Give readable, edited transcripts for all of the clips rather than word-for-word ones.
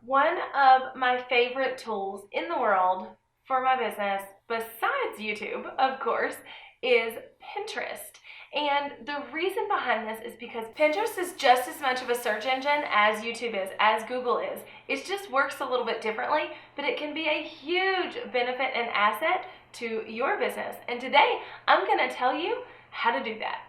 One of my favorite tools in the world for my business, besides YouTube, of course, is Pinterest. And the reason behind this is because Pinterest is just as much of a search engine as YouTube is, as Google is. It just works a little bit differently, but it can be a huge benefit and asset to your business. And today, I'm going to tell you how to do that.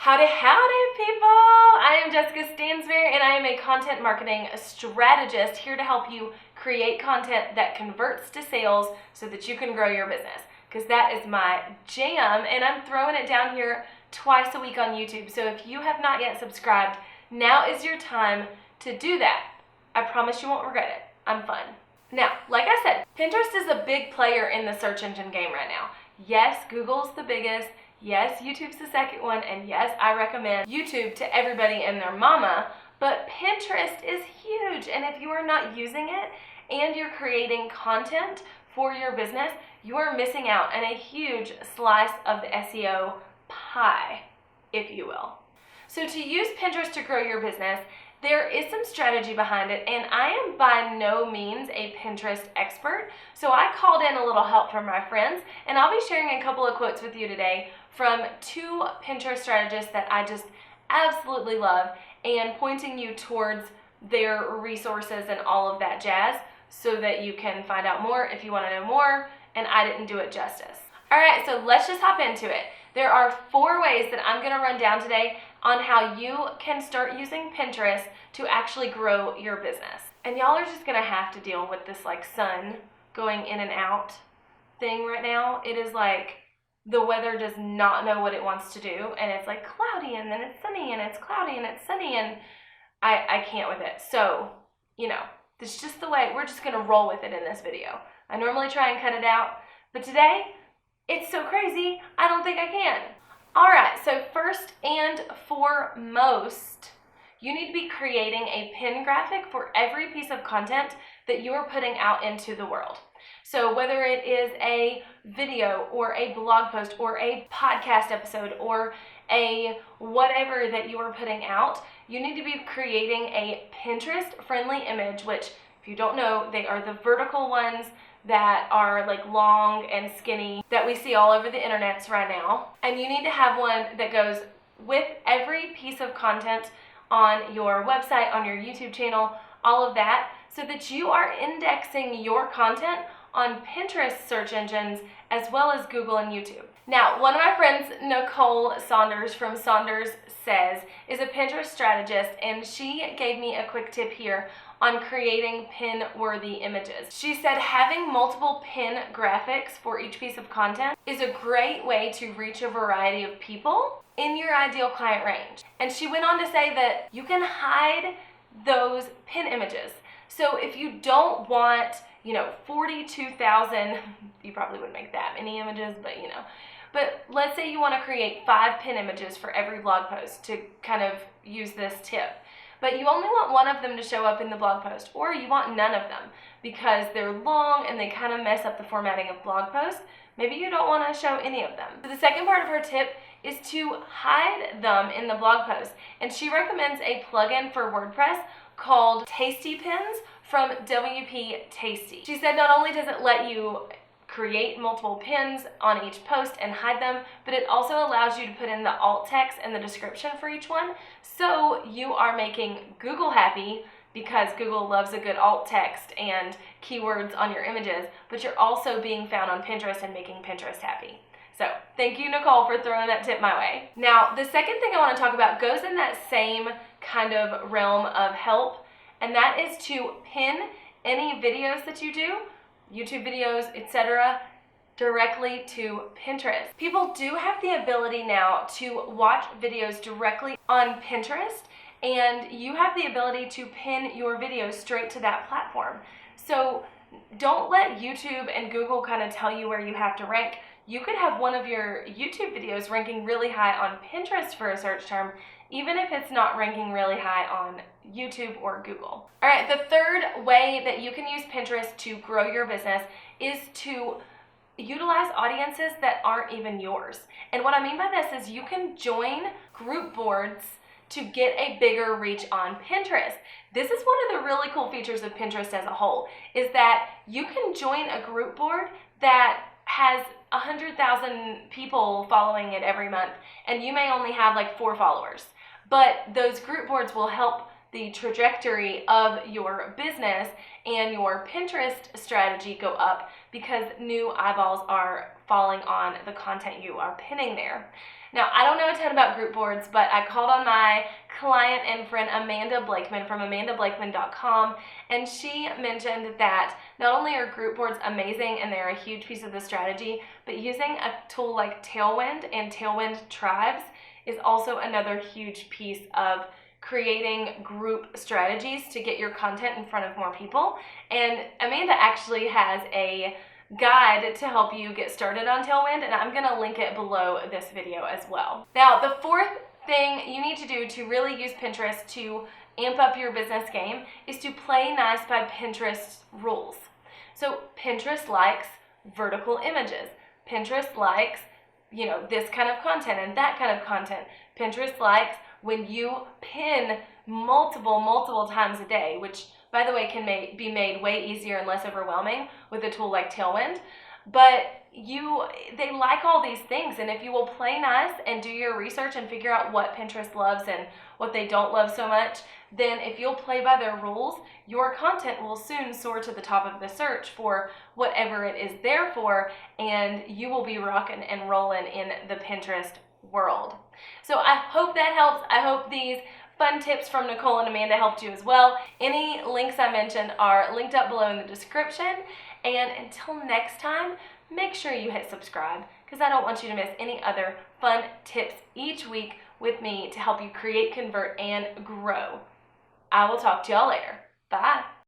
Howdy people! I am Jessica Stansberry and I am a content marketing strategist here to help you create content that converts to sales so that you can grow your business, because that is my jam, and I'm throwing it down here twice a week on YouTube. So if you have not yet subscribed, now is your time to do that. I promise you won't regret it. I'm fun. Now, like I said, Pinterest is a big player in the search engine game right now. Yes, Google's the biggest. Yes, YouTube's the second one, and yes, I recommend YouTube to everybody and their mama, but Pinterest is huge, and if you are not using it and you're creating content for your business, you are missing out on a huge slice of the SEO pie, if you will. So to use Pinterest to grow your business, there is some strategy behind it, and I am by no means a Pinterest expert, so I called in a little help from my friends, and I'll be sharing a couple of quotes with you today from two Pinterest strategists that I just absolutely love, and pointing you towards their resources and all of that jazz so that you can find out more if you want to know more, and I didn't do it justice. All right, so let's just hop into it. There are 4 ways that I'm going to run down today on how you can start using Pinterest to actually grow your business. And y'all are just going to have to deal with this like sun going in and out thing right now. It is like the weather does not know what it wants to do, and it's like cloudy and then it's sunny and it's cloudy and it's sunny, and I can't with it. So, it's just the way. We're just going to roll with it in this video. I normally try and cut it out, but today it's so crazy, I don't think I can. All right, so first and foremost, you need to be creating a pin graphic for every piece of content that you are putting out into the world. So whether it is a video or a blog post or a podcast episode or a whatever that you are putting out, you need to be creating a Pinterest-friendly image, which, if you don't know, they are the vertical ones that are like long and skinny that we see all over the internets right now. And you need to have one that goes with every piece of content on your website, on your YouTube channel, all of that, so that you are indexing your content on Pinterest search engines as well as Google and YouTube. Now, one of my friends, Nicole Saunders from Saunders Says, is a Pinterest strategist, and she gave me a quick tip here on creating pin-worthy images. She said having multiple pin graphics for each piece of content is a great way to reach a variety of people in your ideal client range. And she went on to say that you can hide those pin images. So if you don't want, 42,000, you probably wouldn't make that many images, but let's say you want to create 5 pin images for every blog post to kind of use this tip. But you only want one of them to show up in the blog post, or you want none of them because they're long and they kind of mess up the formatting of blog posts. Maybe you don't want to show any of them. So the second part of her tip is to hide them in the blog post. And she recommends a plugin for WordPress called Tasty Pins from WP Tasty. She said not only does it let you create multiple pins on each post and hide them, but it also allows you to put in the alt text and the description for each one. So you are making Google happy, because Google loves a good alt text and keywords on your images, but you're also being found on Pinterest and making Pinterest happy. So thank you, Nicole, for throwing that tip my way. Now, the second thing I want to talk about goes in that same kind of realm of help, and that is to pin any videos that you do, YouTube videos, etc., directly to Pinterest. People do have the ability now to watch videos directly on Pinterest, and you have the ability to pin your videos straight to that platform. So don't let YouTube and Google kind of tell you where you have to rank. You could have one of your YouTube videos ranking really high on Pinterest for a search term, even if it's not ranking really high on YouTube or Google. All right, the third way that you can use Pinterest to grow your business is to utilize audiences that aren't even yours. And what I mean by this is you can join group boards to get a bigger reach on Pinterest. This is one of the really cool features of Pinterest as a whole, is that you can join a group board that has 100,000 people following it every month, and you may only have like 4 followers. But those group boards will help the trajectory of your business and your Pinterest strategy go up because new eyeballs are falling on the content you are pinning there. Now, I don't know a ton about group boards, but I called on my client and friend Amanda Blakeman from amandablakeman.com, and she mentioned that not only are group boards amazing and they're a huge piece of the strategy, but using a tool like Tailwind and Tailwind Tribes is also another huge piece of creating group strategies to get your content in front of more people. And Amanda actually has a guide to help you get started on Tailwind, and I'm gonna link it below this video as well. Now, the fourth thing you need to do to really use Pinterest to amp up your business game is to play nice by Pinterest rules. So Pinterest likes vertical images. Pinterest likes, this kind of content and that kind of content. Pinterest likes when you pin multiple times a day, which by the way can be made way easier and less overwhelming with a tool like Tailwind. But they like all these things, and if you will play nice and do your research and figure out what Pinterest loves and what they don't love so much, then if you'll play by their rules, your content will soon soar to the top of the search for whatever it is there for, and you will be rocking and rolling in the Pinterest world. So I hope that helps. I hope these fun tips from Nicole and Amanda helped you as well. Any links I mentioned are linked up below in the description. And until next time, make sure you hit subscribe because I don't want you to miss any other fun tips each week with me to help you create, convert, and grow. I will talk to y'all later. Bye.